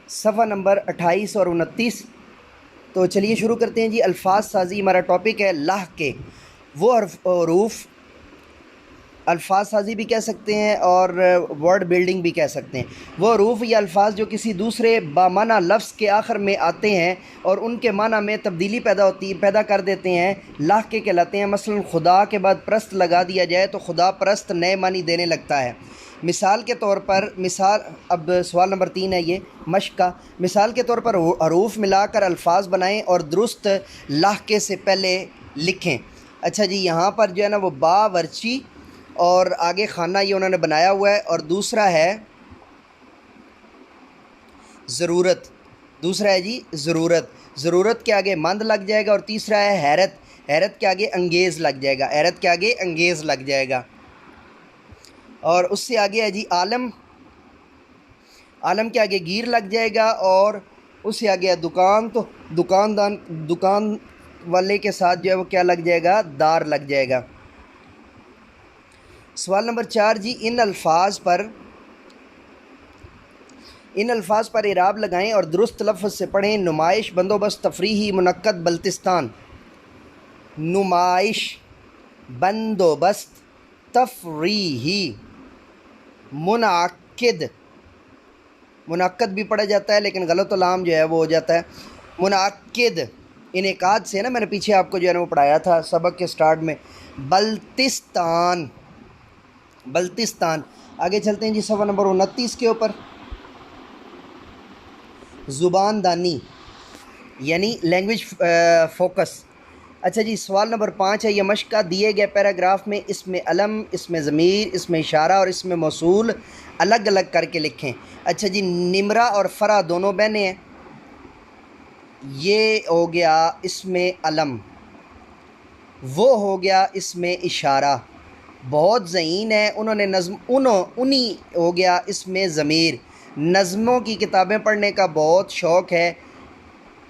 صفحہ نمبر 28 اور 29۔ تو چلیے شروع کرتے ہیں جی۔ الفاظ سازی ہمارا ٹاپک ہے۔ لاحق کے وہ حروف، الفاظ سازی بھی کہہ سکتے ہیں اور ورڈ بلڈنگ بھی کہہ سکتے ہیں۔ وہ حروف یا الفاظ جو کسی دوسرے بامعنی لفظ کے آخر میں آتے ہیں اور ان کے معنی میں تبدیلی پیدا کر دیتے ہیں، لاحق کے کہلاتے ہیں۔ مثلا خدا کے بعد پرست لگا دیا جائے تو خدا پرست نئے معنی دینے لگتا ہے۔ مثال کے طور پر اب سوال نمبر 3 ہے یہ مشق کا۔ مثال کے طور پر حروف ملا کر الفاظ بنائیں اور درست لاحقے سے پہلے لکھیں۔ اچھا جی، یہاں پر جو ہے نا وہ باورچی اور آگے خانہ یہ انہوں نے بنایا ہوا ہے، اور دوسرا ہے ضرورت۔ دوسرا ہے جی ضرورت، ضرورت کے آگے مند لگ جائے گا، اور تیسرا ہے حیرت، حیرت کے آگے انگیز لگ جائے گا، حیرت کے آگے انگیز لگ جائے گا۔ اور اس سے آگے ہے جی عالم، عالم کے آگے گیر لگ جائے گا، اور اس سے آگے ہے دکان، تو دکان والے کے ساتھ جو ہے وہ کیا لگ جائے گا؟ دار لگ جائے گا۔ سوال نمبر 4 جی، ان الفاظ پر اعراب لگائیں اور درست لفظ سے پڑھیں۔ نمائش، بندوبست، تفریحی، منعقد، بلتستان۔ نمائش، بندوبست، تفریحی، منعقد، منعقد بھی پڑھا جاتا ہے لیکن غلط علام جو ہے وہ ہو جاتا ہے منعقد، انعقاد سے نا، میں نے پیچھے آپ کو جو ہے نا وہ پڑھایا تھا سبق کے سٹارٹ میں۔ بلتستان، بلتستان۔ آگے چلتے ہیں جی صفحہ نمبر 29 کے اوپر۔ زبان دانی یعنی لینگویج فوکس۔ اچھا جی، سوال نمبر 5 ہے یہ مشق کا۔ دیے گئے پیراگراف میں اسم علم، اسم ضمیر، اسم اشارہ اور اسم موصول الگ الگ کر کے لکھیں۔ اچھا جی، نمرہ اور فرا دونوں بہنیں ہیں، یہ ہو گیا اسم علم، وہ ہو گیا اسم اشارہ۔ بہت ذہین ہے، انہوں نے انہی ہو گیا اسم ضمیر۔ نظموں کی کتابیں پڑھنے کا بہت شوق ہے۔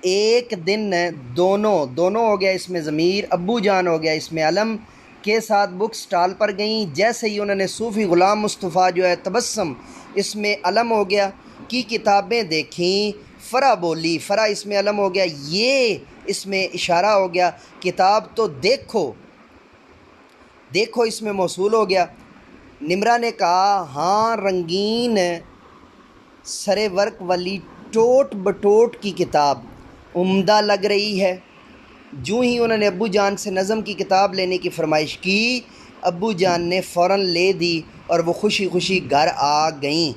ایک دن دونوں ہو گیا اسم ضمیر۔ ابو جان ہو گیا اسم علم کے ساتھ بک سٹال پر گئیں، جیسے ہی انہوں نے صوفی غلام مصطفیٰ جو ہے تبسم اسم علم ہو گیا کی کتابیں دیکھیں۔ فرا بولی، فرا اسم علم ہو گیا، یہ اسم اشارہ ہو گیا۔ کتاب تو دیکھو، دیکھو اسم موصول ہو گیا۔ نمرہ نے کہا ہاں رنگین سرے ورق والی ٹوٹ بٹوٹ کی کتاب عمدہ لگ رہی ہے۔ جو ہی انہوں نے ابو جان سے نظم کی کتاب لینے کی فرمائش کی، ابو جان نے فوراً لے دی اور وہ خوشی خوشی گھر آ گئیں۔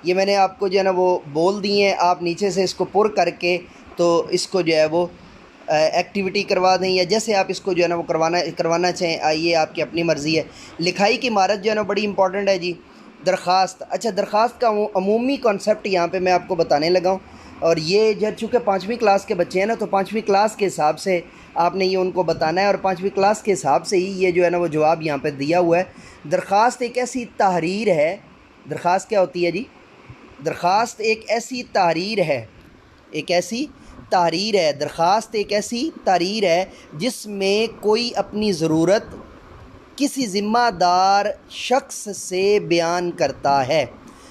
یہ میں نے آپ کو جو ہے نا وہ بول دی ہیں، آپ نیچے سے اس کو پر کر کے تو اس کو جو ہے وہ ایکٹیویٹی کروا دیں، یا جیسے آپ اس کو جو ہے نا وہ کروانا چاہیں، آئیے، آپ کی اپنی مرضی ہے۔ لکھائی کی مہارت جو ہے نا بڑی امپورٹنٹ ہے جی۔ درخواست، اچھا درخواست کا عمومی کانسیپٹ یہاں پہ میں آپ کو بتانے لگا ہوں، اور یہ جب چونکہ 5ویں کلاس کے بچے ہیں نا، تو 5ویں کلاس کے حساب سے آپ نے یہ ان کو بتانا ہے، اور 5ویں کلاس کے حساب سے ہی یہ جو ہے نا وہ جواب یہاں پہ دیا ہوا ہے۔ درخواست ایک ایسی تحریر ہے، درخواست کیا ہوتی ہے جی؟ درخواست ایک ایسی تحریر ہے، ایک ایسی تحریر ہے، درخواست ایک ایسی تحریر ہے جس میں کوئی اپنی ضرورت کسی ذمہ دار شخص سے بیان کرتا ہے۔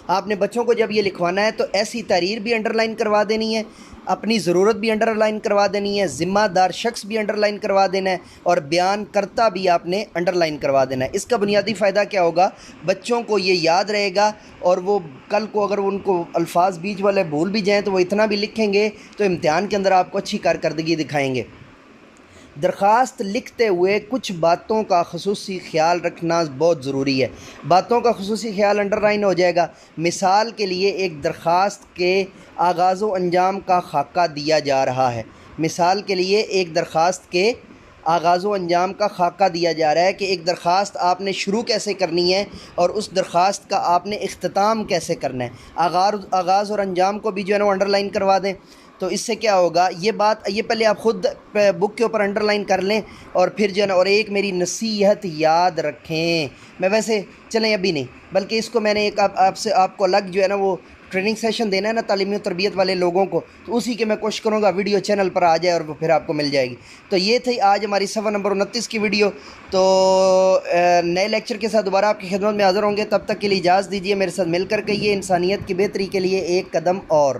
آپ نے بچوں کو جب یہ لکھوانا ہے تو ایسی تحریر بھی انڈر لائن کروا دینی ہے، اپنی ضرورت بھی انڈر لائن کروا دینی ہے، ذمہ دار شخص بھی انڈر لائن کروا دینا ہے، اور بیان کرتا بھی آپ نے انڈر لائن کروا دینا ہے۔ اس کا بنیادی فائدہ کیا ہوگا؟ بچوں کو یہ یاد رہے گا، اور وہ کل کو اگر ان کو الفاظ بیچ والے بھول بھی جائیں تو وہ اتنا بھی لکھیں گے تو امتحان کے اندر آپ کو اچھی کارکردگی دکھائیں گے۔ درخواست لکھتے ہوئے کچھ باتوں کا خصوصی خیال رکھنا بہت ضروری ہے۔ باتوں کا خصوصی خیال انڈر لائن ہو جائے گا۔ مثال کے لیے ایک درخواست کے آغاز و انجام کا خاکہ دیا جا رہا ہے۔ مثال کے لیے ایک درخواست کے آغاز و انجام کا خاکہ دیا جا رہا ہے کہ ایک درخواست آپ نے شروع کیسے کرنی ہے اور اس درخواست کا آپ نے اختتام کیسے کرنا ہے۔ آغاز اور انجام کو بھی جو ہے نا وہ انڈر لائن کروا دیں، تو اس سے کیا ہوگا؟ یہ پہلے آپ خود بک کے اوپر انڈر لائن کر لیں، اور پھر جو ہے نا، اور ایک میری نصیحت یاد رکھیں، میں ویسے چلیں ابھی نہیں، بلکہ اس کو میں نے ایک آپ کو الگ جو ہے نا وہ ٹریننگ سیشن دینا ہے نا تعلیمی و تربیت والے لوگوں کو، تو اسی کے میں کوشش کروں گا ویڈیو چینل پر آ جائے اور پھر آپ کو مل جائے گی۔ تو یہ تھی آج ہماری صفحہ نمبر 29 کی ویڈیو۔ تو نئے لیکچر کے ساتھ دوبارہ آپ کی خدمت میں حاضر ہوں گے، تب تک کے لیے اجازت دیجیے، میرے ساتھ مل کر کہیے انسانیت کی بہتری کے لیے ایک قدم اور۔